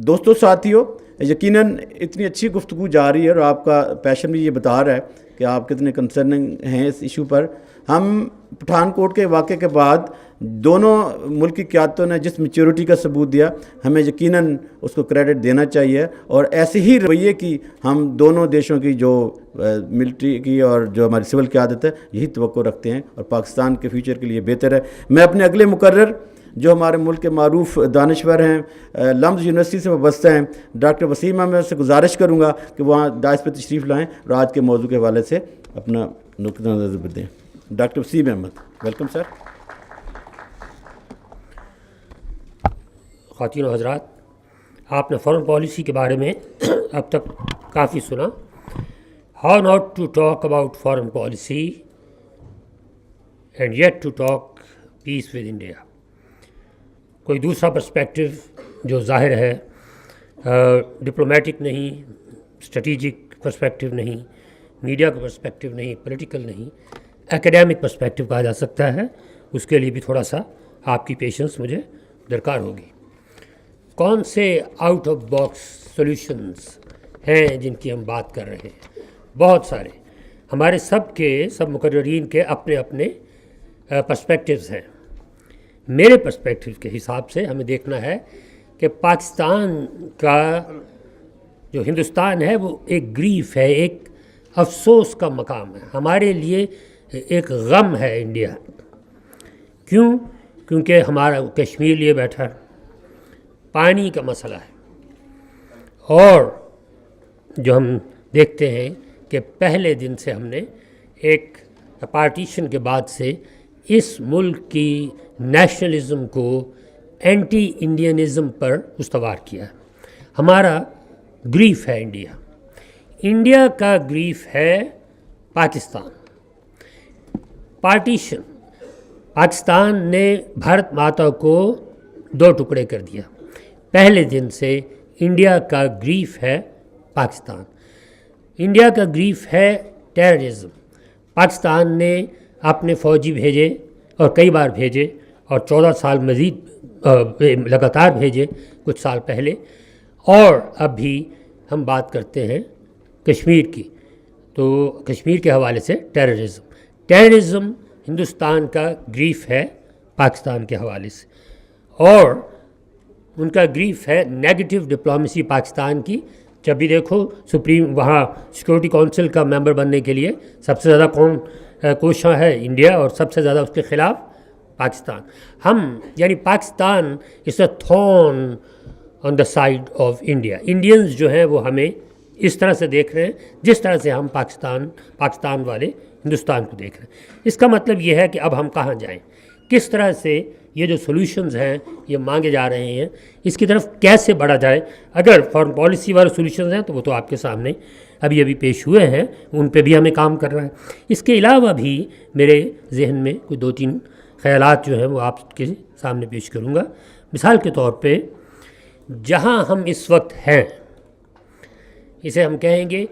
دوستوں ساتھیوں، یقیناً اتنی اچھی گفتگو جا رہی ہے اور آپ کا پیشن بھی یہ بتا رہا ہے کہ آپ کتنے کنسرننگ ہیں اس ایشو پر. ہم پٹھان کوٹ کے واقعے کے بعد دونوں ملک کی قیادتوں نے جس میچورٹی کا ثبوت دیا، ہمیں یقیناً اس کو کریڈٹ دینا چاہیے، اور ایسے ہی رویے کی ہم دونوں دیشوں کی جو ملٹری کی اور جو ہماری سول قیادت ہے یہی توقع رکھتے ہیں، اور پاکستان کے فیوچر کے لیے بہتر ہے. میں اپنے اگلے مقرر جو ہمارے ملک کے معروف دانشور ہیں، لمز یونیورسٹی سے وابستہ ہیں، ڈاکٹر وسیم احمد سے گزارش کروں گا کہ وہاں دائس پہ تشریف لائیں اور آج کے موضوع کے حوالے سے اپنا نقطہ نظر دیں. Doctor Waseem Ahmed, welcome sir. خواتین و حضرات، آپ نے فارن پالیسی کے بارے میں اب تک کافی سنا. How not to talk about foreign policy and yet to talk peace with India. کوئی دوسرا پرسپیکٹو جو ظاہر ہے ڈپلومیٹک نہیں، اسٹریٹجک پرسپیکٹو نہیں، میڈیا کا پرسپیکٹو نہیں، پولیٹیکل نہیں، ایکیڈیمک پرسپیکٹو کہا جا سکتا ہے. اس کے لیے بھی تھوڑا سا آپ کی پیشنس مجھے درکار ہوگی. کون سے آؤٹ آف باکس سولوشنز ہیں جن کی ہم بات کر رہے ہیں؟ بہت سارے. ہمارے سب مقررین کے اپنے اپنے پرسپیکٹوز ہیں. میرے پرسپیکٹو کے حساب سے ہمیں دیکھنا ہے کہ پاکستان کا جو ہندوستان ہے وہ ایک گریف ہے، ایک افسوس کا مقام ہے. ہمارے لیے ایک غم ہے انڈیا. کیوں؟ کیونکہ ہمارا کشمیر لیے بیٹھا ہے، پانی کا مسئلہ ہے، اور جو ہم دیکھتے ہیں کہ پہلے دن سے ہم نے ایک پارٹیشن کے بعد سے اس ملک کی نیشنلزم کو اینٹی انڈینزم پر استوار کیا. ہمارا گریف ہے انڈیا. انڈیا کا گریف ہے پاکستان. پارٹیشن، پاکستان نے بھارت ماتا کو دو ٹکڑے کر دیا. پہلے دن سے انڈیا کا گریف ہے پاکستان. انڈیا کا گریف ہے ٹیررزم. پاکستان نے اپنے فوجی بھیجے اور کئی بار بھیجے، اور 14 سال مزید لگاتار بھیجے کچھ سال پہلے. اور اب بھی ہم بات کرتے ہیں کشمیر کی، تو کشمیر کے حوالے سے ٹیررزم ہندوستان کا گریف ہے پاکستان کے حوالے سے. اور ان کا گریف ہے نیگیٹو ڈپلومیسی پاکستان کی. جب بھی دیکھو وہاں سیکورٹی کونسل کا ممبر بننے کے لیے سب سے زیادہ کون کوشاں ہے؟ انڈیا، اور سب سے زیادہ اس کے خلاف پاکستان. یعنی Pakistan is a thorn on the side of India. Indians جو ہیں وہ ہمیں اس طرح سے دیکھ رہے ہیں جس طرح سے ہم پاکستان والے ہندوستان کو دیکھ رہے ہیں. اس کا مطلب یہ ہے کہ اب ہم کہاں جائیں، کس طرح سے یہ جو سولوشنز ہیں یہ مانگے جا رہے ہیں، اس کی طرف کیسے بڑھا جائے. اگر فارن پالیسی والے سولوشنز ہیں تو وہ تو آپ کے سامنے ابھی پیش ہوئے ہیں، ان پہ بھی ہمیں کام کرنا ہے. اس کے علاوہ بھی میرے ذہن میں کوئی 2-3 خیالات جو ہیں وہ آپ کے سامنے پیش کروں گا. مثال کے طور پہ جہاں ہم اس وقت ہیں اسے ہم کہیں گے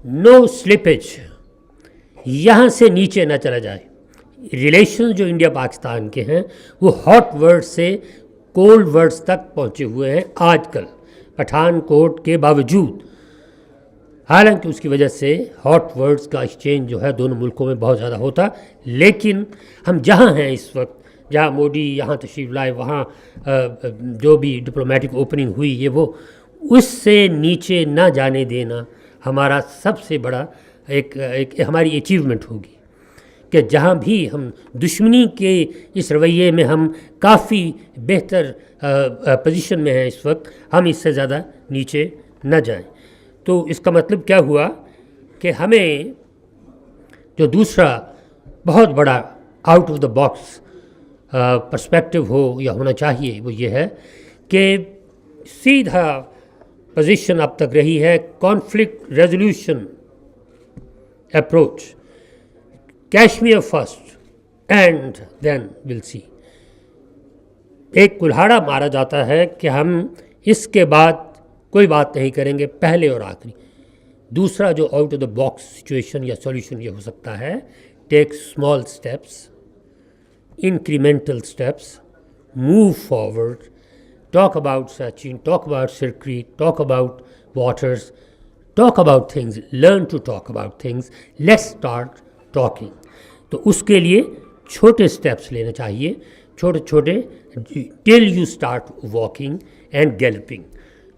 نو سلپیج، یہاں سے نیچے نہ چلا جائے. ریلیشنز جو انڈیا پاکستان کے ہیں وہ ہاٹ ورڈ سے کولڈ ورڈز تک پہنچے ہوئے ہیں آج کل پٹھان کوٹ کے باوجود. حالانکہ اس کی وجہ سے ہاٹ ورڈز کا ایکسچینج جو ہے دونوں ملکوں میں بہت زیادہ ہوتا، لیکن ہم جہاں ہیں اس وقت، جہاں مودی یہاں تشریف لائے، وہاں جو بھی ڈپلومیٹک اوپننگ ہوئی یہ وہ، اس سے نیچے نہ جانے دینا ہمارا سب سے بڑا ایک ہماری اچیومنٹ ہوگی. کہ جہاں بھی ہم دشمنی کے اس رویے میں ہم کافی بہتر پوزیشن میں ہیں اس وقت، ہم اس سے زیادہ نیچے نہ جائیں. تو اس کا مطلب کیا ہوا کہ ہمیں جو دوسرا بہت بڑا out of the box perspective ہو یا ہونا چاہیے وہ یہ ہے کہ سیدھا پوزیشن اب تک رہی ہے conflict resolution approach. Kashmir first and then will see. ایک کلہاڑا مارا جاتا ہے کہ ہم اس کے بعد کوئی بات نہیں کریں گے، پہلے اور آخری. دوسرا جو out of the box situation یا سولیوشن یہ ہو سکتا ہے، take small steps, incremental steps, move forward talk about Sachin, talk about Sirkri, talk about Waters, talk about things, learn to talk about things, let's start talking. تو اس کے لیے چھوٹے steps لینا چاہیے, چھوٹے چھوٹے, ٹل یو اسٹارٹ واکنگ اینڈ گیلپنگ.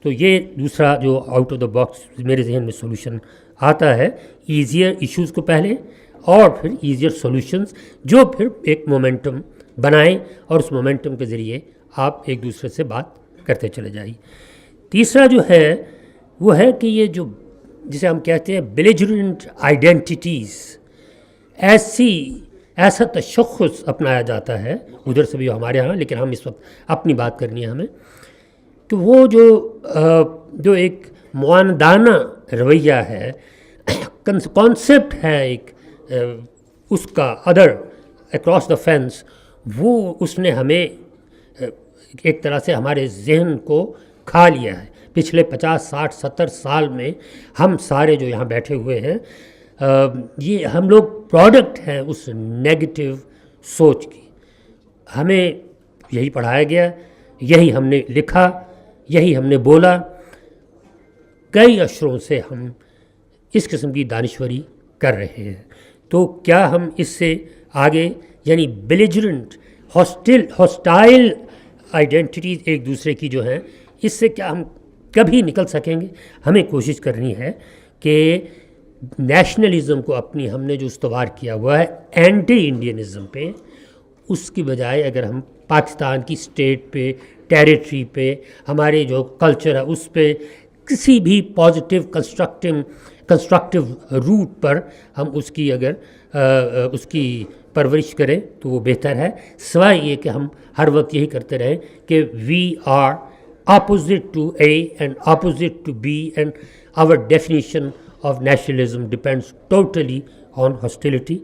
تو یہ دوسرا جو آؤٹ آف دا باکس میرے ذہن میں سولوشن آتا ہے, ایزیئر ایشوز کو پہلے اور پھر ایزیئر سولوشنز, جو پھر ایک مومنٹم بنائیں اور اس مومنٹم کے ذریعے آپ ایک دوسرے سے بات کرتے چلے جائیں. تیسرا جو ہے وہ ہے کہ یہ جو جسے ہم کہتے ہیں بیلیجرنٹ آئیڈینٹیٹیز, ایسا تشخص اپنایا جاتا ہے ادھر سے بھی ہمارے ہاں, لیکن ہم اس وقت اپنی بات کرنی ہے ہمیں, کہ وہ جو ایک معاندانہ رویہ ہے, کانسیپٹ ہے ایک اس کا ادر اکراس دا فینس, وہ اس نے ہمیں ایک طرح سے ہمارے ذہن کو کھا لیا ہے. پچھلے 50 60 70 سال میں ہم سارے جو یہاں بیٹھے ہوئے ہیں, یہ ہم لوگ پروڈکٹ ہیں اس نیگیٹو سوچ کی. ہمیں یہی پڑھایا گیا, یہی ہم نے لکھا, یہی ہم نے بولا. کئی عشروں سے ہم اس قسم کی دانشوری کر رہے ہیں. تو کیا ہم اس سے آگے, یعنی بیلیجرنٹ ہاسٹائل آئیڈینٹیٹیز ایک دوسرے کی جو ہیں, اس سے کیا ہم کبھی نکل سکیں گے؟ ہمیں کوشش کرنی ہے کہ نیشنلزم کو اپنی ہم نے جو استوار کیا ہوا ہے اینٹی انڈینزم پہ, اس کی بجائے اگر ہم پاکستان کی اسٹیٹ پہ, ٹیریٹری پہ, ہمارے جو کلچر ہے اس پہ, کسی بھی پازیٹیو کنسٹرکٹیو روٹ پر ہم اس کی اگر اس کی پرورش کریں تو وہ بہتر ہے, سوائے یہ کہ ہم ہر وقت یہی کرتے رہیں کہ we are opposite to A and opposite to B and our definition of nationalism depends totally on hostility.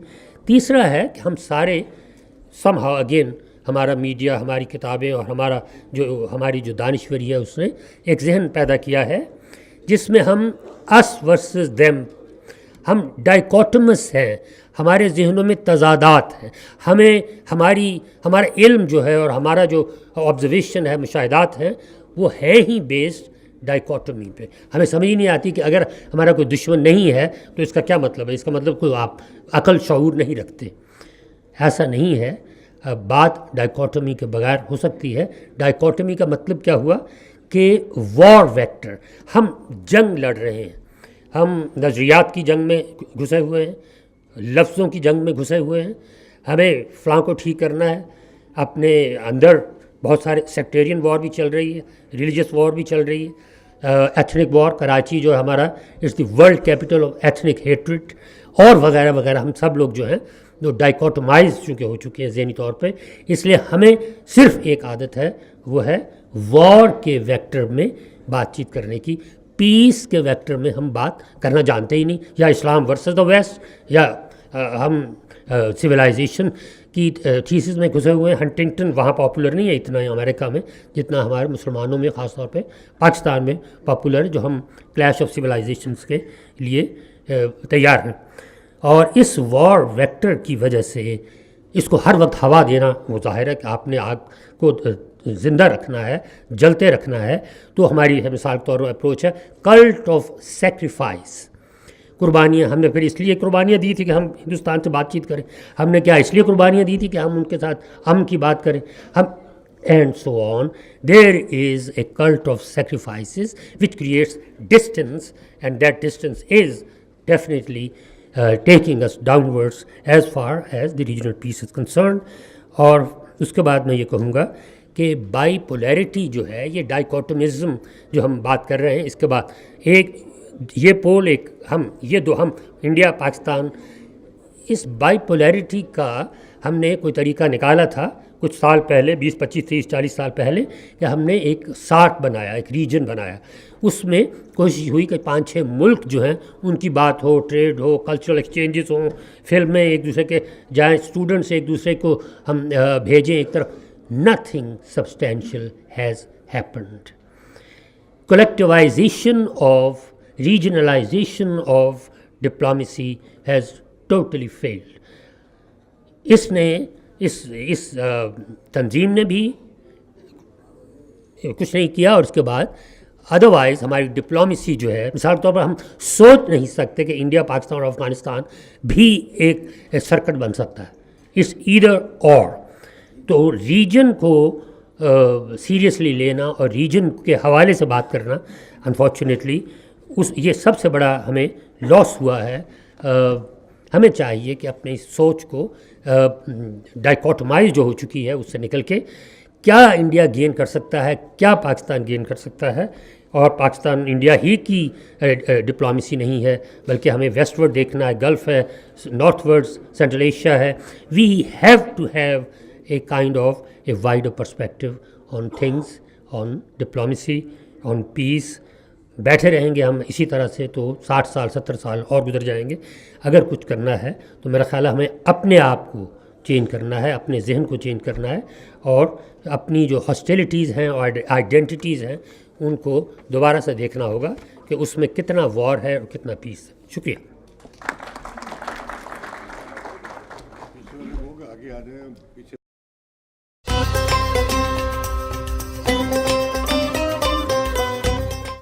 تیسرا ہے کہ ہم سارے somehow again ہمارا میڈیا, ہماری کتابیں اور ہماری جو دانشوری ہے اس نے ایک ذہن پیدا کیا ہے جس میں ہم us versus them, ہم ڈائیکوٹمس ہیں, ہمارے ذہنوں میں تضادات ہیں. ہمارا علم جو ہے اور ہمارا جو آبزرویشن ہے, مشاہدات ہیں, وہ ہے ہی بیسڈ ڈائیکوٹمی پہ. ہمیں سمجھ نہیں آتی کہ اگر ہمارا کوئی دشمن نہیں ہے تو اس کا کیا مطلب ہے, اس کا مطلب کوئی آپ عقل شعور نہیں رکھتے. ایسا نہیں ہے, بات ڈائیکوٹمی کے بغیر ہو سکتی ہے. ڈائیکوٹمی کا مطلب کیا ہوا کہ وار ویکٹر, ہم جنگ لڑ رہے ہیں, ہم نظریات کی جنگ میں گھسے ہوئے ہیں, لفظوں کی جنگ میں گھسے ہوئے ہیں. ہمیں فلاں کو ٹھیک کرنا ہے, اپنے اندر بہت سارے سیکٹیرین وار بھی چل رہی ہے, ریلیجس وار بھی چل رہی ہے, ایتھنک وار. کراچی جو ہے ہمارا it's the world capital of ethnic hatred, اور وغیرہ وغیرہ. ہم سب لوگ جو ہیں جو ڈائیکوٹمائز چونکہ ہو چکے ہیں ذہنی طور پہ, اس لیے ہمیں صرف ایک عادت ہے, وہ ہے وار کے ویکٹر میں بات چیت کرنے کی. پیس کے ویکٹر میں ہم بات کرنا جانتے ہی نہیں. یا اسلام ورسز دا ویسٹ, یا ہم سویلائزیشن کی تھیسز میں گھسے ہوئے ہیں. ہنٹنگٹن وہاں پاپولر نہیں ہے اتنا امریکہ میں جتنا ہمارے مسلمانوں میں, خاص طور پہ پاکستان میں پاپولر ہے, جو ہم کلیش آف سویلائزیشنس کے لیے تیار ہیں. اور اس وار ویکٹر کی وجہ سے اس کو ہر وقت ہوا دینا, وہ ظاہر ہے کہ آپ نے آگ کو زندہ رکھنا ہے, جلتے رکھنا ہے. تو ہماری مثال کے طور پر اپروچ ہے کلٹ آف سیکریفائس, قربانیاں. ہم نے پھر اس لیے قربانیاں دی تھی کہ ہم ہندوستان سے بات چیت کریں. ہم نے کیا اس لیے قربانیاں دی تھی کہ ہم ان کے ساتھ امن کی بات کریں. ہم and so on. There is a cult of sacrifices which creates distance, and that distance is definitely taking us downwards as far as the regional peace is concerned. اور اس کے بعد میں یہ کہوں گا کہ بائی پولیرٹی جو ہے, یہ ڈائیکوٹمزم جو ہم بات کر رہے ہیں, اس کے بعد ایک یہ پول, ایک ہم انڈیا پاکستان, اس بائی پولیرٹی کا ہم نے کوئی طریقہ نکالا تھا کچھ سال پہلے, 20 25 30 40 سال پہلے, کہ ہم نے ایک سارک بنایا, ایک ریجن بنایا. اس میں کوشش ہوئی کہ 5-6 ملک جو ہیں ان کی بات ہو, ٹریڈ ہو, کلچرل ایکسچینجز ہوں, فلمیں ایک دوسرے کے جائیں, اسٹوڈنٹس ایک دوسرے کو ہم بھیجیں ایک طرف. Nothing substantial has happened. Collectivisation of, regionalisation of diplomacy has totally failed. اس تنظیم نے بھی کچھ نہیں کیا، اور اس کے بعد ادروائز ہماری ڈپلومیسی جو ہے، مثال کے طور پر ہم سوچ نہیں سکتے کہ انڈیا، پاکستان اور افغانستان بھی ایک سرکٹ بن سکتا ہے، اس ایدر اور. تو ریجن کو سیریسلی لینا اور ریجن کے حوالے سے بات کرنا انفارچونیٹلی یہ سب سے بڑا ہمیں لاس ہوا ہے. ہمیں چاہیے کہ اپنی سوچ کو ڈائیکوٹمائز جو ہو چکی ہے اس سے نکل کے کیا انڈیا گین کر سکتا ہے، کیا پاکستان گین کر سکتا ہے. اور پاکستان انڈیا ہی کی ڈپلومیسی نہیں ہے، بلکہ ہمیں ویسٹ ورڈ دیکھنا ہے، گلف ہے، نارتھ ورڈ سینٹرل ایشیا ہے. We have to have a kind of a wider perspective on things, on diplomacy, on peace. بیٹھے رہیں گے ہم اسی طرح سے تو 60 سال 70 سال اور گزر جائیں گے. اگر کچھ کرنا ہے تو میرا خیال ہے ہمیں اپنے آپ کو چینج کرنا ہے، اپنے ذہن کو چینج کرنا ہے، اور اپنی جو ہاسٹیلٹیز ہیں اور آئیڈینٹیٹیز ہیں ان کو دوبارہ سے دیکھنا ہوگا کہ اس میں کتنا وار ہے اور کتنا پیس ہے. شکریہ. آگے آ جائیں پیچھے.